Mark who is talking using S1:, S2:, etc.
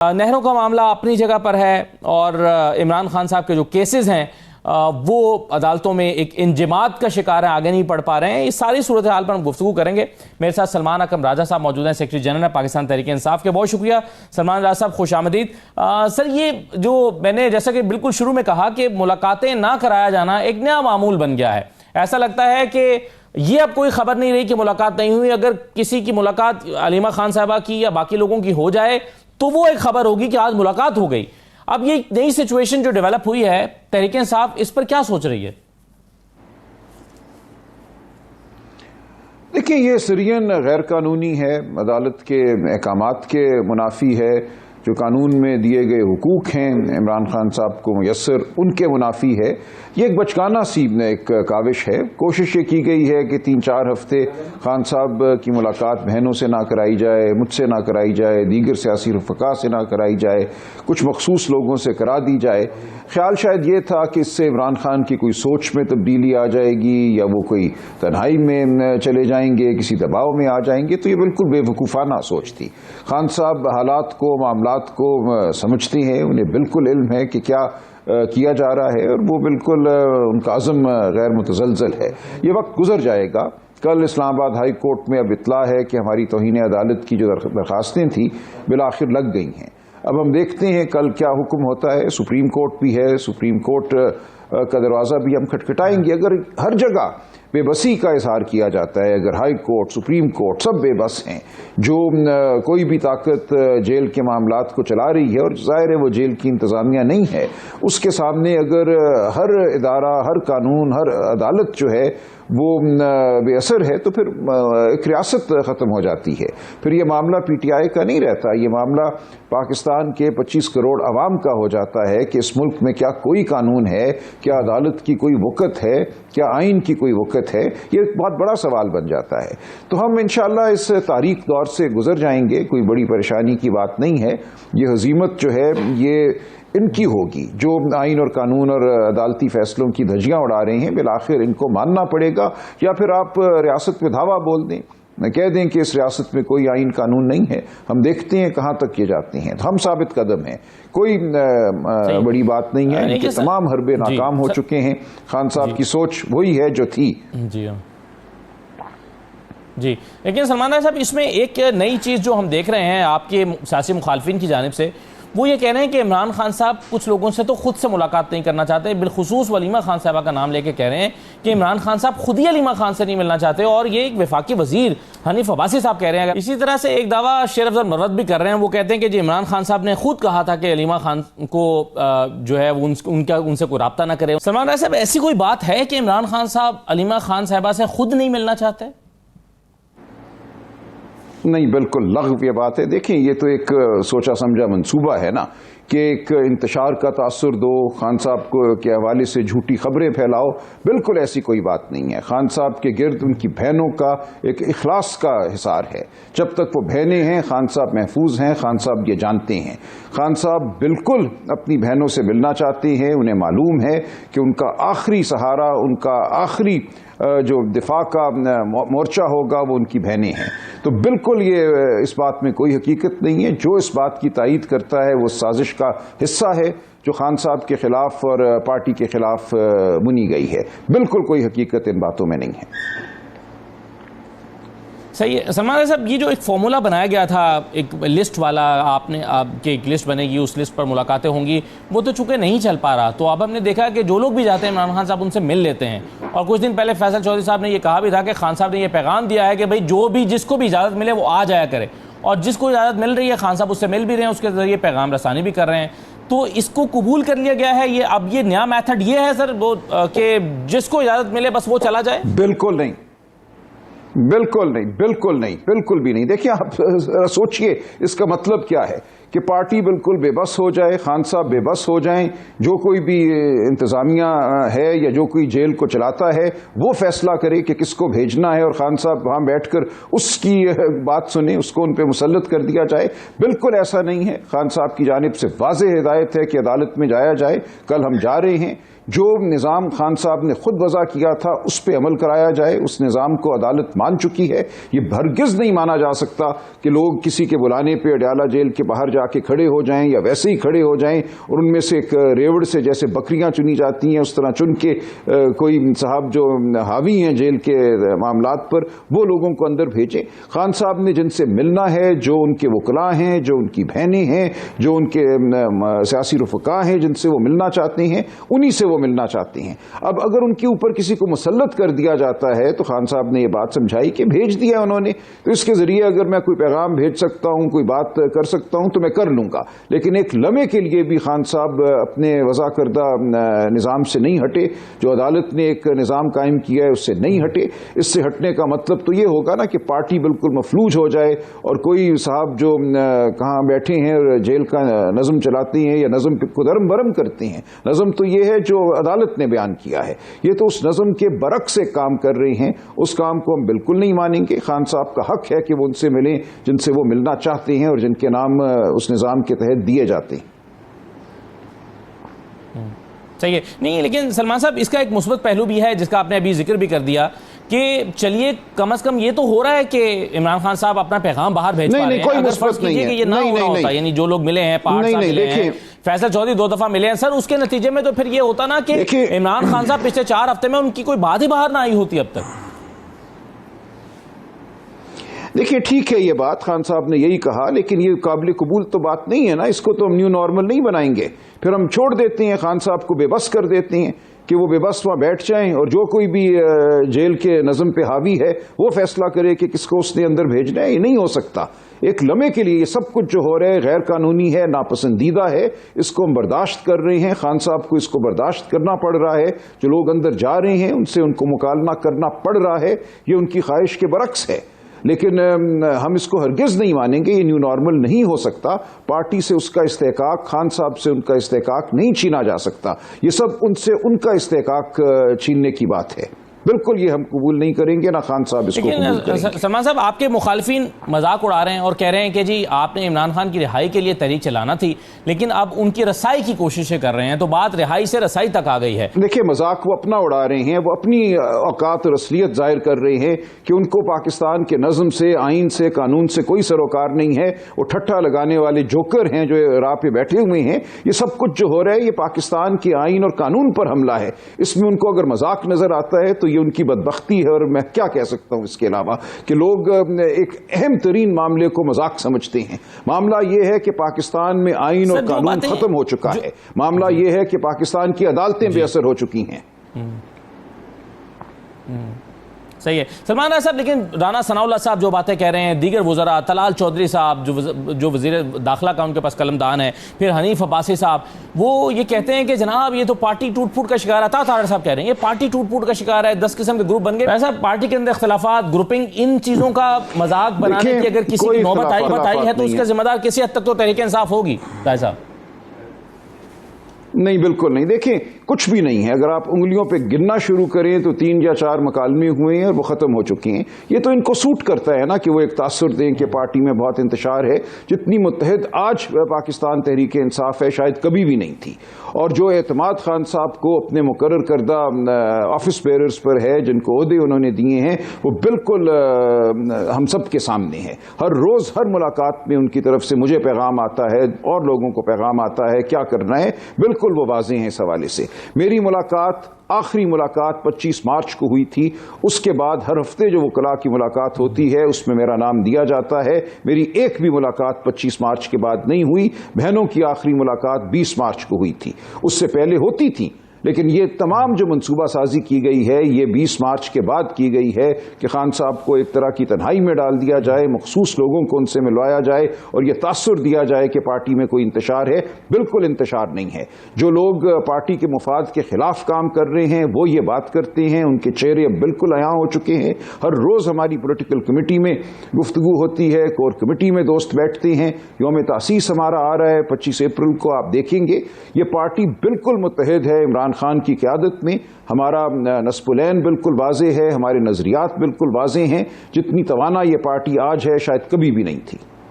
S1: नहरों का मामला अपनी जगह पर है और इमरान खान साहब के जो केसेस हैं वो अदालतों में एक इंजमात का शिकार है, आगे नहीं बढ़ पा रहे हैं। इस सारी सूरत हाल पर हम गुफ्तगू करेंगे। मेरे साथ सलमान अकरम राजा साहब मौजूद हैं, सेक्रेटरी जनरल है पाकिस्तान तहरीक इंसाफ के। बहुत शुक्रिया सलमान राजा साहब, खुश आमदीद। सर, ये जो मैंने जैसा कि बिल्कुल शुरू में कहा कि मुलाकातें ना कराया जाना एक नया मामूल बन गया है। ऐसा लगता है कि ये अब कोई खबर नहीं रही कि मुलाकात नहीं हुई। अगर किसी की मुलाकात अलीमा खान साहबा की या बाकी लोगों की हो जाए तो वो एक खबर होगी कि आज मुलाकात हो गई। अब ये नई सिचुएशन जो डेवलप हुई है, तहरीक इंसाफ इस पर क्या सोच रही है?
S2: देखिए, ये सिरियन गैर कानूनी है, अदालत के अहकामात के मुनाफी है। जो कानून में दिए गए हुकूक हैं इमरान खान साहब को मुयस्सर, उनके मुनाफी है। ये एक बचकाना सी एक काविश है। कोशिश ये की गई है कि 3-4 हफ्ते खान साहब की मुलाकात बहनों से ना कराई जाए, मुझसे ना कराई जाए, दीगर सियासी रफ़क़ा से ना कराई जाए, कुछ मखसूस लोगों से करा दी जाए। ख्याल शायद ये था कि इससे इमरान खान की कोई सोच में तब्दीली आ जाएगी या वो कोई तन्हाई में चले जाएंगे, किसी दबाव में आ जाएंगे। तो ये बिल्कुल बेवकूफ़ाना सोच थी। खान साहब हालात को, मामलात को समझती हैं, उन्हें बिल्कुल इल्म है कि क्या किया जा रहा है और वो बिल्कुल उनका अज़म गैर मुतज़लज़ल है। ये वक्त गुजर जाएगा। कल इस्लामाबाद हाई कोर्ट में अब इत्ला है कि हमारी तौहीन अदालत की जो दरखास्तें थी बिलाखिर लग गई हैं। अब हम देखते हैं कल क्या हुक्म होता है। सुप्रीम कोर्ट भी है, सुप्रीम कोर्ट का दरवाज़ा भी हम खटखटाएंगे। अगर हर जगह बेबसी का इजहार किया जाता है, अगर हाई कोर्ट, सुप्रीम कोर्ट सब बेबस हैं, जो कोई भी ताकत जेल के मामलात को चला रही है और जाहिर है वो जेल की इंतज़ामिया नहीं है, उसके सामने अगर हर इदारा, हर कानून, हर अदालत जो है वो बेअसर है तो फिर एक रियासत ख़त्म हो जाती है। फिर ये मामला पीटीआई का नहीं रहता, ये मामला पाकिस्तान के 25 करोड़ अवाम का हो जाता है कि इस मुल्क में क्या कोई कानून है, क्या अदालत की कोई वक़्त है, क्या आइन की कोई वक़्त है। ये एक बहुत बड़ा सवाल बन जाता है। तो हम इंशाअल्लाह इस तारीख दौर से गुजर जाएंगे, कोई बड़ी परेशानी की बात नहीं है। ये हज़ीमत जो है ये इनकी होगी, जो आइन और कानून और अदालती फैसलों की धज्जियां उड़ा रहे हैं, बिलाखिर इनको मानना पड़ेगा। या फिर आप रियासत में धावा बोल दें, कह दें कि इस रियासत में कोई आइन कानून नहीं है। हम देखते हैं कहाँ तक ये जाते हैं। तो हम साबित कदम हैं, कोई बड़ी बात नहीं है। इनके तमाम हरबे नाकाम हो चुके हैं। खान साहब की सोच वही है जो थी।
S1: जी, लेकिन सलमान साहब, इसमें एक नई चीज़ जो हम देख रहे हैं आपके सियासी मुखालफिन की जानिब से, वो ये कह रहे हैं कि इमरान खान साहब कुछ लोगों से तो खुद से मुलाकात नहीं करना चाहते। बिलखुसूस अलीमा खान साहबा का नाम लेके कह रहे हैं कि इमरान खान साहब खुद ही अलीमा खान से नहीं मिलना चाहते। और ये एक वफाकी वजीर हनीफ अब्बासी साहब कह रहे हैं। इसी तरह से एक दावा शेर अफजल मर्रत भी कर रहे हैं। वो कहते हैं कि जी इमरान खान साहब ने खुद कहा था कि अलीमा खान को जो है उनसे कोई रब्ता ना करे। सलमान साहब, ऐसी कोई बात है कि इमरान खान साहब अलीमा खान साहबा से खुद नहीं मिलना चाहते?
S2: नहीं, बिल्कुल लग़्व ये बात है। देखिए, ये तो एक सोचा समझा मंसूबा है ना कि एक इंतशार का तासुर दो, खान साहब के हवाले से झूठी खबरें फैलाओ। बिल्कुल ऐसी कोई बात नहीं है। खान साहब के गिर्द उनकी बहनों का एक इखलास का हिसार है। जब तक वो बहनें हैं, खान साहब महफूज हैं। खान साहब ये जानते हैं। खान साहब बिल्कुल अपनी बहनों से मिलना चाहते हैं। उन्हें मालूम है कि उनका आखिरी सहारा, उनका आखिरी जो दिफा का मोर्चा होगा वो उनकी बहनें हैं। तो बिल्कुल ये इस बात में कोई हकीकत नहीं है। जो इस बात की तायीद करता है वो साजिश का हिस्सा है जो खान साहब के खिलाफ और पार्टी के खिलाफ बुनी गई है। बिल्कुल कोई हकीकत इन बातों में नहीं है।
S1: सही है सलमान साहब, ये जो एक फॉर्मूला बनाया गया था, एक लिस्ट वाला, आपकी एक लिस्ट बनेगी, उस लिस्ट पर मुलाकातें होंगी, वो तो चूंकि नहीं चल पा रहा। तो अब हमने देखा कि जो लोग भी जाते हैं इमरान खान साहब उनसे मिल लेते हैं। और कुछ दिन पहले फैसल चौधरी साहब ने यह कहा भी था कि खान साहब ने यह पैगाम दिया है कि भाई जो भी जिसको भी इजाज़त मिले वो आ जाया करे। और जिसको इजाज़त मिल रही है खान साहब उससे मिल भी रहे हैं, उसके जरिए पैगाम रसानी भी कर रहे हैं। तो इसको कबूल कर लिया गया है। ये अब ये नया मेथड ये है सर वो कि जिसको इजाज़त मिले बस वो चला जाए?
S2: बिल्कुल नहीं, बिल्कुल नहीं, बिल्कुल नहीं, बिल्कुल भी नहीं। देखिए, आप सोचिए इसका मतलब क्या है कि पार्टी बिल्कुल बेबस हो जाए, खान साहब बेबस हो जाएं, जो कोई भी इंतज़ामिया है या जो कोई जेल को चलाता है वो फैसला करे कि किसको भेजना है और खान साहब वहाँ बैठकर उसकी बात सुने, उसको उन पर मुसल्लत कर दिया जाए। बिल्कुल ऐसा नहीं है। खान साहब की जानिब से वाज़ेह हिदायत है कि अदालत में जाया जाए। कल हम जा रहे हैं। जो निज़ाम खान साहब ने खुद वज़ा किया था उस पर अमल कराया जाए। उस निज़ाम को अदालत मान चुकी है। ये हरगिज़ नहीं माना जा सकता कि लोग किसी के बुलाने पर अडयाला जेल के बाहर जाके खड़े हो जाएं या वैसे ही खड़े हो जाएं और उनमें से एक रेवड़ से जैसे बकरियां चुनी जाती हैं उस तरह चुन के कोई साहब जो हावी हैं जेल के मामलात पर वो लोगों को अंदर भेजें। खान साहब ने जिनसे मिलना है, जो उनके वकला हैं, जो उनकी बहनें हैं, जो उनके सियासी रुफका हैं जिनसे वो मिलना चाहते हैं, उन्हीं से वो मिलना चाहते हैं। अब अगर उनके ऊपर किसी को मुसल्लत कर दिया जाता है तो खान साहब ने ये बात समझाई कि भेज दिया उन्होंने, तो इसके जरिए अगर मैं कोई पैगाम भेज सकता हूं, कोई बात कर सकता हूं तो मैं कर लूंगा। लेकिन एक लम्हे के लिए भी खान साहब अपने वज़ा करदा निज़ाम से नहीं हटे, जो अदालत ने एक निज़ाम कायम किया है उससे नहीं हटे। इससे हटने का मतलब तो ये होगा ना कि पार्टी बिल्कुल मफलूज हो जाए और कोई साहब जो कहाँ बैठे हैं और जेल का नज़म चलाते हैं या नज़म को दरम बरम करते हैं। नज़म तो ये है जो अदालत ने बयान किया है, ये तो उस नज़म के बरक्स से काम कर रहे हैं। उस काम को हम बिल्कुल नहीं मानेंगे। खान साहब का हक है कि वो उनसे मिलें जिनसे वो मिलना चाहते हैं और जिनके नाम उस निज़ाम के तहत दिए जाते हैं।
S1: सही है। नहीं, लेकिन सलमान साहब इसका एक मुस्बत पहलू भी है जिसका आपने अभी जिक्र भी कर दिया कि चलिए कम से कम ये तो हो रहा है कि इमरान खान साहब अपना पैगाम बाहर भेज पा रहे हैं। अगर फर्ज कीजिए कि ये ना हो रहा होता, यानी जो लोग मिले हैं, पहाड़ साहब मिले हैं, फैसल चौधरी 2 दफा मिले हैं सर, उसके नतीजे में तो फिर ये होता ना कि इमरान खान साहब पिछले 4 हफ्ते में उनकी कोई बात ही बाहर ना आई होती अब तक।
S2: देखिए ठीक है ये बात, खान साहब ने यही कहा, लेकिन ये काबिल कबूल तो बात नहीं है ना। इसको तो हम न्यू नॉर्मल नहीं बनाएंगे। फिर हम छोड़ देते हैं, खान साहब को बेबस कर देते हैं कि वो बेबस वहां बैठ जाएं और जो कोई भी जेल के नज़म पे हावी है वो फैसला करे कि किसको उसने अंदर भेजना है। ये नहीं हो सकता। एक लम्हे के लिए ये सब कुछ जो हो रहा है गैर कानूनी है, नापसंदीदा है, इसको हम बर्दाश्त कर रहे हैं। खान साहब को इसको बर्दाश्त करना पड़ रहा है। जो लोग अंदर जा रहे हैं उनसे उनको मुकालना करना पड़ रहा है। ये उनकी ख्वाहिश के बरक्स है, लेकिन हम इसको हरगिज नहीं मानेंगे। ये न्यू नॉर्मल नहीं हो सकता। पार्टी से उसका इस्तेहकाक, खान साहब से उनका इस्तेहकाक नहीं छीना जा सकता। ये सब उनसे उनका इस्तेहकाक छीनने की बात है। बिल्कुल ये हम कबूल नहीं करेंगे, ना खान साहब इसको कबूल करेंगे।
S1: सलमान साहब, आपके मुखालिफिन मजाक उड़ा रहे हैं और कह रहे हैं कि जी आपने इमरान खान की रिहाई के लिए तहरीक चलाना थी, लेकिन अब उनकी रसाई की कोशिशें कर रहे हैं, तो बात रिहाई से रसाई तक आ गई है।
S2: देखिए मजाक वो अपना उड़ा रहे हैं, वो अपनी औकात और असलियत जाहिर कर रहे हैं कि उनको पाकिस्तान के नज़म से, आइन से, कानून से कोई सरोकार नहीं है। वो ठट्ठा लगाने वाले जोकर हैं जो राह पे बैठे हुए हैं। ये सब कुछ जो हो रहा है ये पाकिस्तान के आइन और कानून पर हमला है। इसमें उनको अगर मजाक नजर आता है तो ये उनकी बदबख्ती है। और मैं क्या कह सकता हूं इसके अलावा कि लोग एक अहम तरीन मामले को मजाक समझते हैं। मामला यह है कि पाकिस्तान में आइन और कानून खत्म हो चुका है। मामला यह है कि पाकिस्तान की अदालतें बेअसर हो चुकी हैं।
S1: सही है सलमान साहब, लेकिन राना सनाउल्लाह साहब जो बातें कह रहे हैं, दीगर वज़रा, तलाल चौधरी साहब जो वज़ीर दाखिला का उनके पास कलमदान है, फिर हनीफ अब्बासी साहब, वो ये कहते हैं कि जनाब ये तो पार्टी टूट फूट का शिकार है। तारड़ साहब कह रहे हैं ये पार्टी टूट फूट का शिकार है, 10 किस्म के ग्रुप बन गए। ऐसा पार्टी के अंदर इख्तिलाफात, ग्रुपिंग, इन चीज़ों का मजाक बनाने की अगर किसी की नौबत आई है तो उसका जिम्मेदार किसी हद तक तो तहरीक इंसाफ होगी। साहब
S2: नहीं, बिल्कुल नहीं। देखिए कुछ भी नहीं है। अगर आप उंगलियों पे गिनना शुरू करें तो 3 या 4 मकालमे हुए हैं और वो खत्म हो चुके हैं। ये तो इनको सूट करता है ना कि वो एक तासुर दें कि पार्टी में बहुत इंतशार है। जितनी मुत्तहद आज पाकिस्तान तहरीक इंसाफ है शायद कभी भी नहीं थी। और जो एतमाद खान साहब को अपने मुकर्रर करदा ऑफिस बेयरर्स पर है, जिनको ओहदे उन्होंने दिए हैं, वो बिल्कुल हम सब के सामने है। हर रोज हर मुलाकात में उनकी तरफ से मुझे पैगाम आता है और लोगों को पैगाम आता है क्या करना है। बिल्कुल वो वाज़ेह हैं इस हवाले से। मेरी मुलाकात, आखिरी मुलाकात 25 मार्च को हुई थी। उसके बाद हर हफ्ते जो वकला की मुलाकात होती है उसमें मेरा नाम दिया जाता है। मेरी एक भी मुलाकात 25 मार्च के बाद नहीं हुई। बहनों की आखिरी मुलाकात 20 मार्च को हुई थी, उससे पहले होती थी। लेकिन ये तमाम जो मनसूबा साजी की गई है ये 20 मार्च के बाद की गई है कि खान साहब को एक तरह की तन्हाई में डाल दिया जाए, मखसूस लोगों को उनसे मिलवाया जाए और ये तासुर दिया जाए कि पार्टी में कोई इंतशार है। बिल्कुल इंतशार नहीं है। जो लोग पार्टी के मुफाद के खिलाफ काम कर रहे हैं वो ये बात करते हैं, उनके चेहरे अब बिल्कुल अयां हो चुके हैं। हर रोज हमारी पॉलिटिकल कमेटी में गुफ्तगू होती है, कोर कमेटी में दोस्त बैठते हैं। यौम तासीस हमारा आ रहा है 25 अप्रैल को, आप देखेंगे ये पार्टी बिल्कुल मुत्तहिद है। इमरान खान की क़यादत में हमारा नस्बुलैन बिल्कुल वाज़ेह है, हमारे नज़रियात बिल्कुल वाज़ेह हैं। जितनी तवाना ये पार्टी आज है शायद कभी भी नहीं थी।